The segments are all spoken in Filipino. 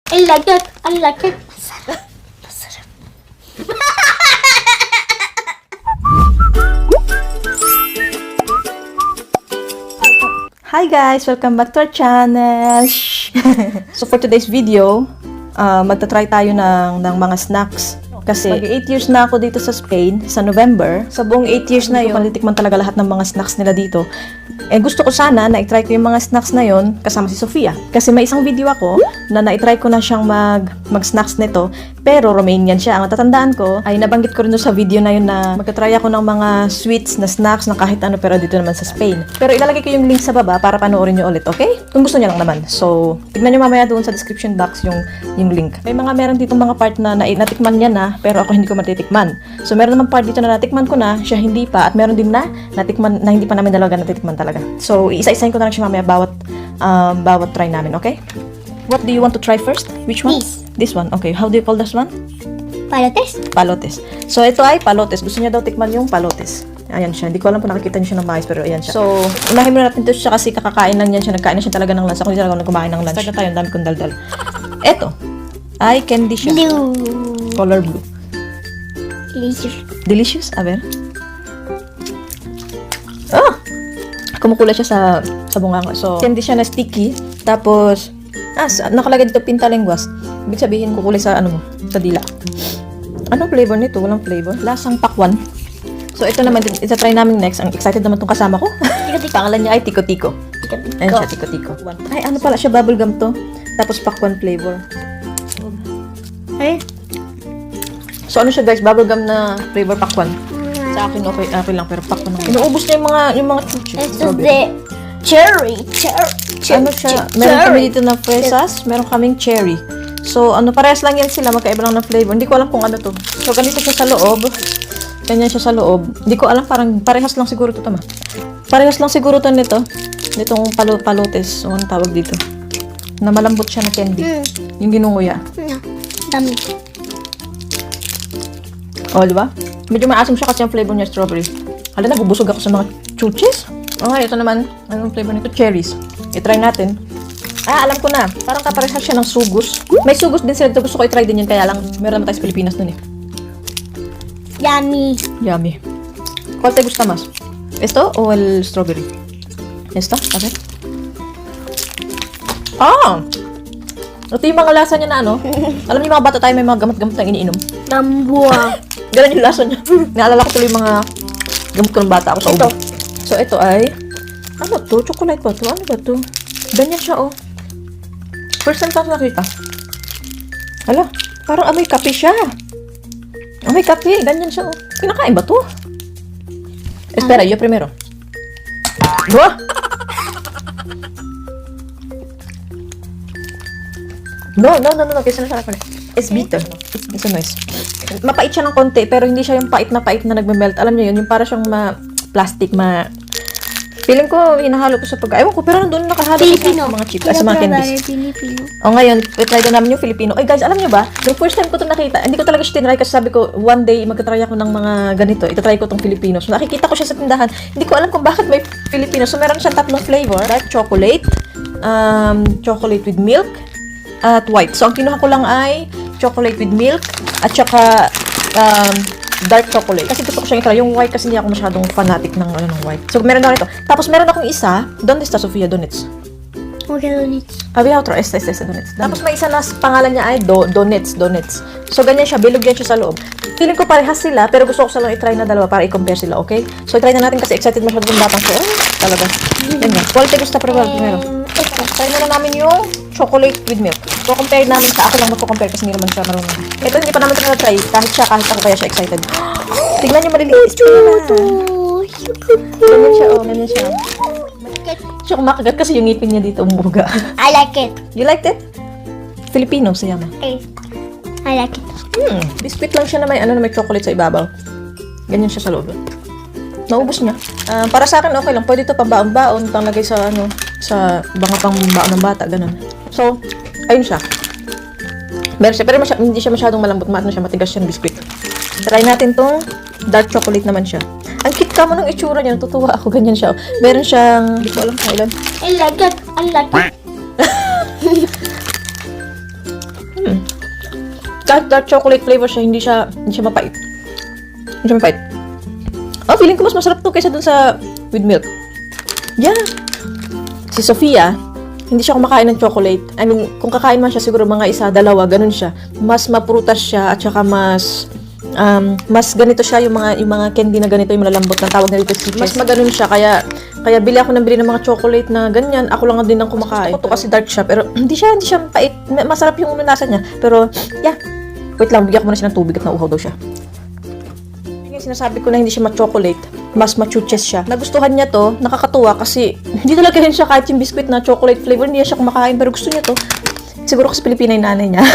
I like it. I like it. Masarap. Masarap. Hi guys! Welcome back to our channel! So for today's video, magta-try tayo ng mga snacks. Kasi mag-8 years na ako dito sa Spain, sa November. Sa buong 8 years na yun, malitikman talaga lahat ng mga snacks nila dito. Eh gusto ko sana na i-try ko yung mga snacks na yon kasama si Sofia. Kasi may isang video ako na na-try ko na siyang mag-snacks nito. Pero Romanian siya. Ang natatandaan ko ay nabanggit ko rin doon sa video na yun na magta-try ako ng mga sweets na snacks na kahit ano pero dito naman sa Spain. Pero ilalagay ko yung link sa baba para panoorin nyo ulit, okay? Kung gusto niya lang naman. So, tignan nyo mamaya doon sa description box yung link. May mga meron dito mga part na natikman niya na pero ako hindi ko matitikman. So, meron naman part dito na natikman ko na, siya hindi pa, at meron din na natikman na hindi pa namin dalaga natitikman talaga. So, isa-isahin ko na lang siya mamaya bawat try namin, okay? What do you want to try first? Which one? This one. Okay. How do you call this one? Palotes? Palotes. So, ito ay palotes. Gusto niya daw tikman yung palotes. Ayan siya. Hindi ko alam kung nakikita niyo siya ng maayos, pero ayan siya. So, unahin muna natin ito siya kasi kakakain lang yan siya. Nagkain na siya talaga ng lunch. Ako hindi talaga kumain ng lunch. Start na tayo. Ang dami kong daldal. Ito ay candy siya. Blue. Color blue. Delicious. Delicious? A ver. Ah! Kumukula siya sa bunganga. So, candy siya na sticky. Tapos, nakalagay dito pintalenguas. Ibig sabihin, kukulay sa sa dila. Anong flavor nito? Walang flavor. Lasang pakwan. So, ito naman, isa-try namin next. Ang excited naman tong kasama ko. Pangalan niya ay Tiko Tiko. Ayan siya, Tiko Tiko. Ay, ano pala siya? Bubblegum to. Tapos pakwan flavor. Ay. So, ano siya guys? Bubblegum na flavor pakwan. Sa akin, okay lang. Pero pakwan naman. Inuubos niya yung mga chuchi. Ito the cherry. Ano siya? Meron kami dito na fresas, meron kaming cherry. So, parehas lang yan sila, magkaiba lang ng flavor. Hindi ko alam kung ano to. So, ganito siya sa loob. Ganyan siya sa loob. Hindi ko alam, parang parehas lang siguro to, tama. Parehas lang siguro to nito. Nitong palotes, o anong tawag dito. Na malambot siya na candy. Yung ginunguya. Dami. O, di ba? Medyo maasim siya kasi ang flavor niya strawberry. Hala, nabubusog ako sa mga chuchis. Okay, ito naman. Anong flavor nito? Cherries. I-try natin. Alam ko na. Parang kaparehas siya ng sugus. May sugus din sila dito. Gusto ko i-try din yun. Kaya lang, meron naman tayo sa Pilipinas nun eh. Yummy. Yummy. ¿Cuál te gusta más? ¿Esto o el strawberry? ¿Esto? A ver. Ito yung mga lasa niya na Alam niyo mga bata tayo may mga gamot-gamot na iniinom. Tambua. Ganun yung lasa niya. Naalala ko tuloy mga gamot ko ng bata ako sa ubo. So, ito ay ano to? Chocolate ba to? Ano ba to? Ganyan siya, First time ko nakita. Hala, parang amoy kape siya. Amoy kape. Ganyan siya, Kinakain ba to? Espera, yo primero. Buah! No. Kesa na sarap pala. It's bitter. It's a nice. Mapait siya ng konti, pero hindi siya yung pait na nagme-melt. Alam niyo yun, yung para siyang plastic, Feeling ko, hinahalo ko sa ewan ko, pero nandun nakahalo Filipino. sa mga chips, sa mga candies. Filipino. Ngayon, try din namin yung Filipino. Guys, alam niyo ba, yung first time ko ito nakita, hindi ko talaga siya tinry kasi sabi ko, one day, magta-try ako ng mga ganito. Itatry ko itong Filipino. So, nakikita ko siya sa tindahan. Hindi ko alam kung bakit may Filipino. So, meron siyang tatlong flavor. Dark chocolate, chocolate with milk, at white. So, ang kinuha ko lang ay chocolate with milk, at saka, dark chocolate. Kasi gusto ko siyang i-try. Yung white kasi hindi ako masyadong fanatic ng white. So, meron na ito. Tapos, meron akong isa. ¿Dónde está Sofia? Donuts. Okay, donuts. Abi, how to? Este, donuts. Tapos, may isa na pangalan niya ay donuts. So, ganyan siya. Bilog yan siya sa loob. Feeling ko parehas sila, pero gusto ko silang i-try na dalawa para i-compare sila, okay? So, i-try na natin kasi excited masyado yung batang ko. Talaga. Yan nga. Quality gusta primero. Try na namin yung chocolate with milk. So, compare namin sa ako lang magko-compare kasi hindi naman siya marunong. Ito, hindi pa namin ito na-try. Kahit ako kaya siya excited. Tignan niyo, maliliit. Ganyan siya. Siya kumakagat kasi yung ngipin niya dito umuga. I like it. You liked it? Filipino, sayama. I like it. Biscuit lang siya na may may chocolate sa ibabaw. Ganyan siya sa loob. Naubos niya. Para sa akin okay lang. Pwede ito pambaon-baon, panglagay sa sa mga pangbaon ng bata, ganun. So, ayun siya. Meron siya, pero hindi siya masyadong malambot, matigas siya ng biscuit. Try natin tong dark chocolate naman siya. Ang cute ka mo ng itsura niya, natutuwa ako, ganyan siya. Meron siyang, hindi ko alam kailan. I like it. Kahit dark chocolate flavor siya, hindi siya mapait. Hindi siya mapait. Oh, feeling ko mas masarap to kaysa dun sa with milk. Yeah. Si Sofia, hindi siya kumakain ng chocolate. I mean, kung kakain man siya, siguro mga isa, dalawa, ganun siya. Mas maprutas siya at saka mas ganito siya, yung mga candy na ganito, yung malalambot na tawag na dito si Mas maganon siya, kaya bili ako ng mga chocolate na ganyan. Ako lang din ang kumakain. Gusto ko kasi dark siya, pero hindi siya pait. Masarap yung nasa niya. Pero, yeah. Wait lang, bigyan ko muna siya ng tubig at nauuhaw daw siya. Sinasabi ko na hindi siya ma-chocolate, mas machuches siya. Nagustuhan niya to, nakakatuwa kasi hindi talaga rin siya kahit yung biscuit na chocolate flavor, hindi siya kumakain, pero gusto niya to. Siguro kasi Pilipina yung nanay niya.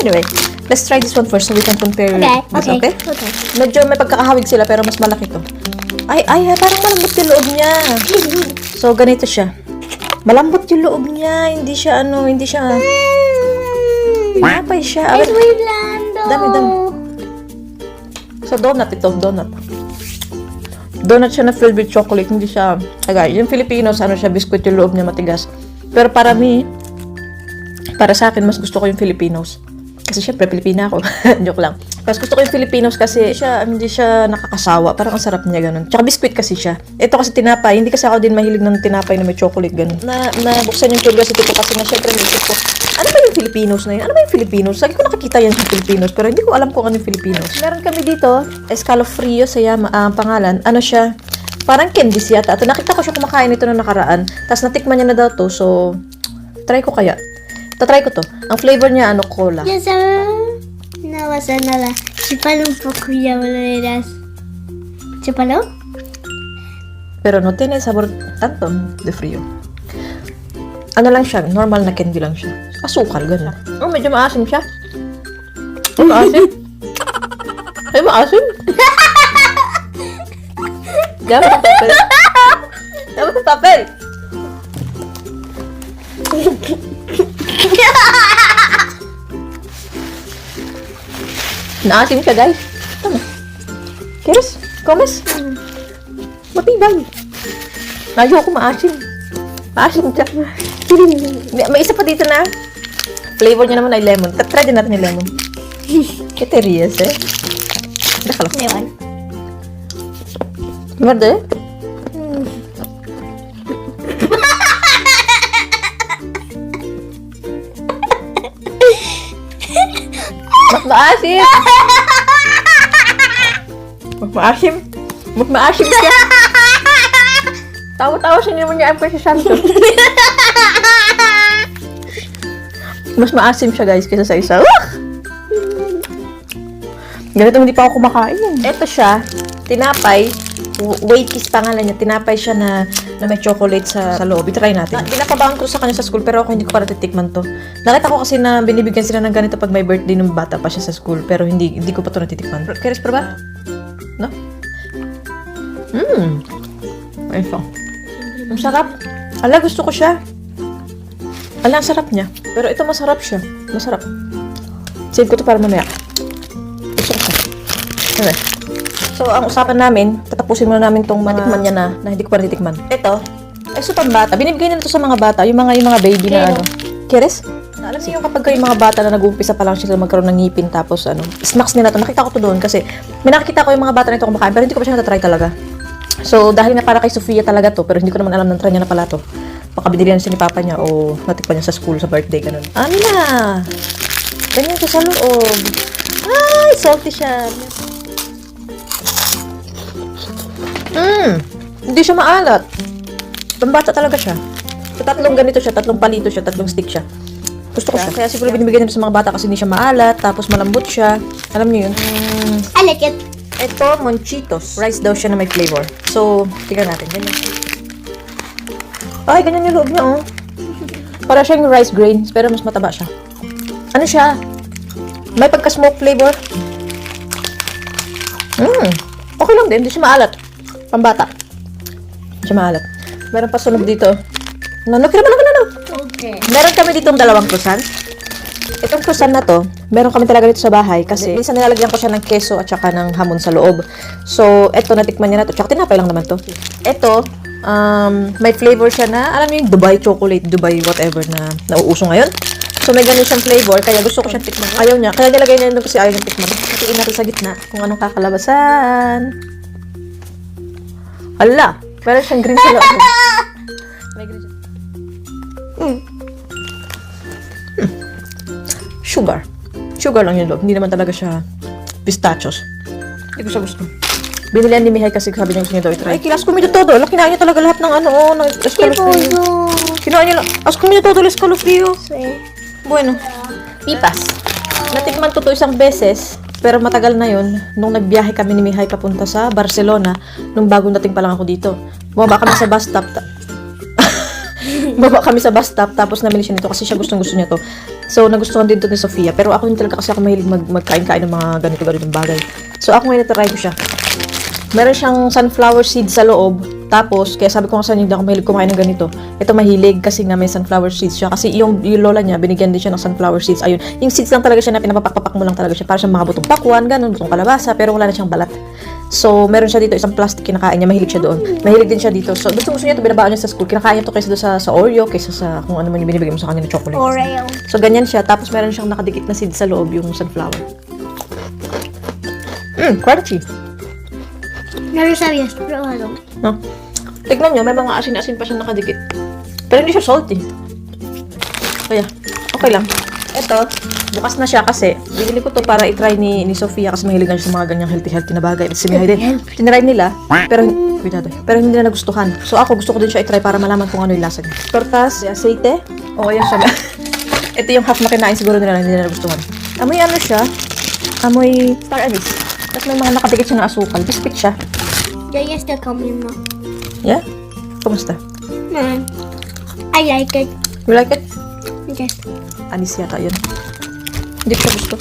Anyway, let's try this one first so we can compare this, okay? Medyo may pagkakahawig sila pero mas malaki to. Ay, parang malambot yung loob niya. So, ganito siya. Malambot yung loob niya, hindi siya. Pinapay siya. Es muy blando. Dami. So, donut ito, donut. Donut siya na filled with chocolate, hindi siya, yung Filipinos, siya, biscuit yung loob niya matigas. Pero para sa akin, mas gusto ko yung Filipinos. Kasi syempre, Pilipina ako. Joke lang. Mas gusto ko yung Filipinos kasi hindi siya nakakasawa. Parang ang sarap niya, ganun. Tsaka biscuit kasi siya. Ito kasi tinapay. Hindi kasi ako din mahilig ng tinapay na may chocolate, ganun. Nabuksan yung curiosity ko kasi na syempre naisip ko, ano ba yung Filipinos na yun? Ano ba yung Filipinos? Lagi ko nakikita yan sa Filipinos, pero hindi ko alam kung ano yung Filipinos. Meron kami dito, escalofrio sa pangalan. Ano siya? Parang candies yata. At nakita ko siya kumakain ito na nakaraan. Tapos natikman niya na daw to, so try ko kaya. Tatry ko to. Ang flavor niya, cola. Ya sabes, no pasa nada. Chúpalo un poco y ya me lo dirás. ¿Chúpalo? Pero no tiene sabor tanto de frío. Ano lang siya, normal na candy lang siya. Asukal, gano'n. Oh, medyo maasim siya. Oh, maasim. Ay, maasim. Gamit ang papel. Gamit ang papel. Naasim siya, guys. Tama. Kiris, komes. Matibay. Ayoko maasim. Maasim siya. May isa pa dito na. Flavor niya naman ay lemon. Try din natin yung lemon. Keterias eh. Nakala. Igual. Merde? Mas maasim. Mas maasim. Mas maasim siya. Tawa-tawa siya naman niya ang presisyanto. Mas maasim siya, guys, kaysa sa isa. Ganito hindi pa ako kumakain. Ito siya, tinapay. Waikies pangalan niya. Tinapay siya na may chocolate sa loob. I-try natin. Pinapabahan ko sa kanya sa school, pero ako hindi ko para titikman to. Nakita ko kasi na binibigyan sila ng ganito pag may birthday ng bata pa siya sa school, pero hindi ko pa to natitikman. Keres pa ba? No? Ito. Ang sarap. Ala, gusto ko siya. Ala, ang sarap niya. Pero ito masarap siya. Masarap. Save ko to para mamaya. Gusto ko siya. Okay. So, ang usapan namin, tatapusin muna namin tong mga tikman niya na hindi ko pa natitikman. Ito, ay so pambata. Binibigay nila ito sa mga bata. Yung mga baby na Keres? Alam niyo yung kapag yung mga bata na nag-uumpisa pa lang sila magkaroon ng ngipin tapos snacks nila to. Nakita ko to doon kasi may nakikita ko yung mga bata na ito kumakain pero hindi ko pa siya natatry talaga. So, dahil na para kay Sofia talaga to, pero hindi ko naman alam ng try niya na pala to. Baka binili na siya ni Papa niya o natikpan niya sa school, sa birthday, ganun. Ano na? Ganyan siya sa loob. Ay, salty siya. Hindi siya maalat. Pambata talaga siya. So, tatlong ganito siya, tatlong palito siya, tatlong stick siya. Gusto ko siya. Kaya siguro binibigyan nila sa mga bata kasi hindi siya maalat, tapos malambot siya. Alam niyo yun? I like it. Ito, Monchitos. Rice daw siya na may flavor. So, tignan natin. Ganyan. Ay, ganyan yung loob niya, oh. Para siyang rice grains, pero mas mataba siya. Ano siya? May pagka-smoke flavor. Okay lang din. Hindi siya maalat. Pambata. Hindi siya maalat. Meron pa sunog dito. No. Okay. Meron kami ditong dalawang croissant. Itong croissant na to, meron kami talaga dito sa bahay kasi minsan nilalagyan ko siya ng keso at saka ng hamon sa loob. So, eto, natikman niya na to. Tsaka tinapay lang naman to. Ito, may flavor siya na, alam niyo yung Dubai chocolate, Dubai whatever na nauuso ngayon. So, may ganun siyang flavor, kaya gusto ko siyang tikman. Ayaw niya. Kaya nilagay niya doon kasi ayaw niyang tikman. Hatiin natin sa gitna kung anong kakalabasan. Hala! Meron siyang green sa loob. May green siya. Sugar. Sugar lang yung loob. Hindi naman talaga siya pistachios. Hindi ko siya gusto. Binilihan ni Mihay kasi sabi niya gusto niya daw i-try. Ay, kilas comido todo. Kinain niya talaga lahat ng ng escalofrio. Kinain niya lang. As comido todo el escalofrio. Bueno. Pipas. Natikman ko to isang beses. Pero matagal na yun. Nung nagbiyahe kami ni Mihay papunta sa Barcelona. Nung bagong dating pa lang ako dito. Bumaba kami sa bus stop. Baba kami sa bus stop, tapos namili siya nito kasi siya gusto niya to. So, nagustuhan din to ni Sofia. Pero ako hindi talaga kasi ako mahilig magkain-kain ng mga ganito-ganitong bagay. So, ako ngayon natry ko siya. Meron siyang sunflower seeds sa loob. Tapos, kaya sabi ko nga sa inyo, hindi ako mahilig kumain ng ganito. Ito mahilig kasi nga may sunflower seeds siya. Kasi yung lola niya, binigyan din siya ng sunflower seeds. Ayun, yung seeds lang talaga siya na pinapapak mo lang talaga siya. Para siyang mga butong pakwan, ganun, butong kalabasa, pero wala na siyang balat. So, meron siya dito, isang plastic kinakain niya, mahilig siya doon. Mahilig din siya dito. So, gusto niya ito, binabaan niya sa school. Kinakain niya ito kaysa doon sa Oreo, kaysa sa kung ano man yung binibigay mo sa kanya na chocolate. Oreo. So, ganyan siya. Tapos, meron siyang nakadikit na seeds sa loob, yung sunflower. Crunchy. No lo sabías, pruébalo. No? Tignan niyo, may mga asin-asin pa siya nakadikit. Pero hindi siya salty. Kaya, okay lang. Ito, bukas na siya kasi binili ko to para i-try ni Sofia kasi mahilig siya sa mga ganyang healthy na bagay. At si Mihay din. Tinry nila, pero hindi na nagustuhan. So ako gusto ko din siya i-try para malaman kung ano yung lasa niya. Tortas, aceite. O, ayan siya. Ito yung half na kinain siguro nila hindi na nagustuhan. Amoy ano siya? Amoy star anise. Tapos may mga nakadikit siya ng asukal. Biscuit siya. Yo ya estoy comiendo. Yeah? Kumusta? I like it. You like it? Yes. Anis yata yun. Hindi ko siya gusto.